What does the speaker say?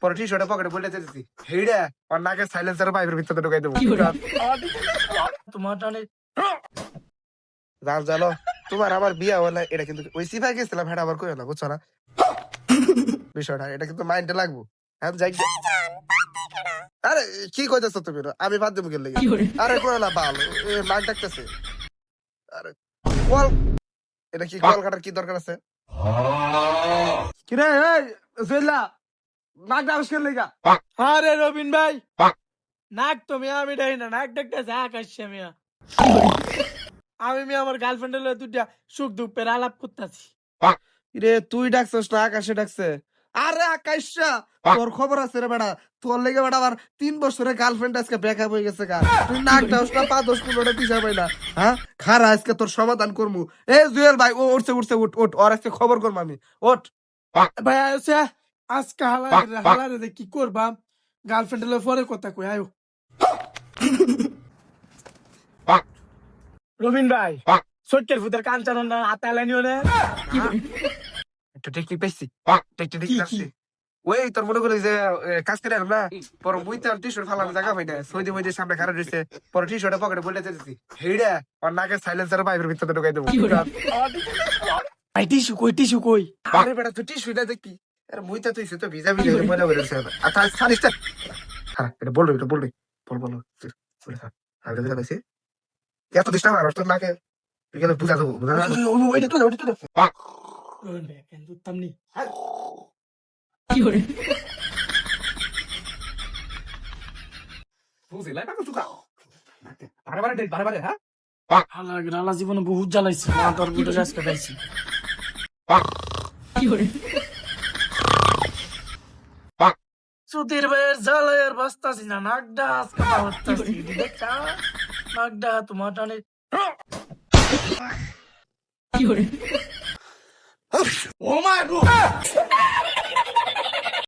পরে টি-শার্টের পকেটে বলে দিতেছি হেইডা আর নাকে সাইলেন্সার পাইপের ভিতরে ঢুকাই দেবো তোমার টানে জান জানো তোমার আমার বিয়া হলো এটা কিন্তু ওই সিফাই গেছিলাম হ্যাঁ আবার কইও না বুঝছো না বিষয়টা এটা কিন্তু মাইন্ডে লাগবো হ্যাঁ যাই আরে কি কইতেছো তুমি আমি বাদ দেবো গেলে আরে করে না ভালো নাক ডাকতেছে আরে কল এটা কি কল কাটার কি দরকার আছে কিরে এই জেলা নাক ডাউস করে লেগা আরে রবিন ভাই নাক তো মিয়া আমি ডাই না নাক ডাকতেছে আকাশ মিয়া আমি মিয়া আমার গার্লফ্রেন্ডের লয়ে দুইটা সুখ দুঃখের আলাপ করতেছি রে তুই ডাকছস না আকাশে ডাকছে আরে আকাশা তোর খবর আছে রে বেটা তোর লেগে বেটা আবার 3 বছরের গার্লফ্রেন্ড আজকে ব্রেকআপ হয়ে গেছে গা তুই নাক ডাউস না পা দোষ কোনোটা দিশা পাই না হ্যাঁ খারা আজকে তোর সমাধান করমু এ জুয়েল ভাই ও উঠছে উঠছে উঠ উঠ ওর আজকে খবর করবো আমি ওঠ ভাই আইছে আজকে হালারে কি করবাম গার্লফ্রেন্ডের লয়ে পরে কথা কই আয়ো রবিন ভাই সত্যের ভূতের কান চালান না হাতে আলানিও না একটু টেকনিক পাইছি টেকনিক আসছে ওই তোর মনে করি যে কাজ করে না পরে মুইতে টি-শার্ট ফালার জায়গা পাই না সৌদি মধ্যে সামনে খারাপ রয়েছে পরে টি-শার্টের পকেটে বলে দিতেছি হেইডা আর নাকে সাইলেন্সার পাইপের ভিতরে ঢুকাই দেবো ভাই টিস্যু কই আরে বেটা তুই টিস্যু না দেখি আরে মুইতা তুই তো ভিজা ভিজা মজা করে দিছে আর তার সারিস্তা হ্যাঁ এটা বল বল বলে থাক আগে দেখা পাইছি এত ডিস্টার্ব আর তোর নাকে বিকেলে বুঝা দেবো বুঝা ওইটা তো রবিন ভাই কেন দুতাম নি বুঝিলাই না তুই বারে বারে ডেট বারে বারে হ্যাঁ হালা জীবনে বহুত জ্বালাইছে মা তোর বুটো গাছ কাটাইছি সুধীর ভাইয়ের জ্বালাইয়ের বাস্তাছি না নাকডা আজকে হচ্ছি দেখা নাকডা তোমার টানে ও মাই গড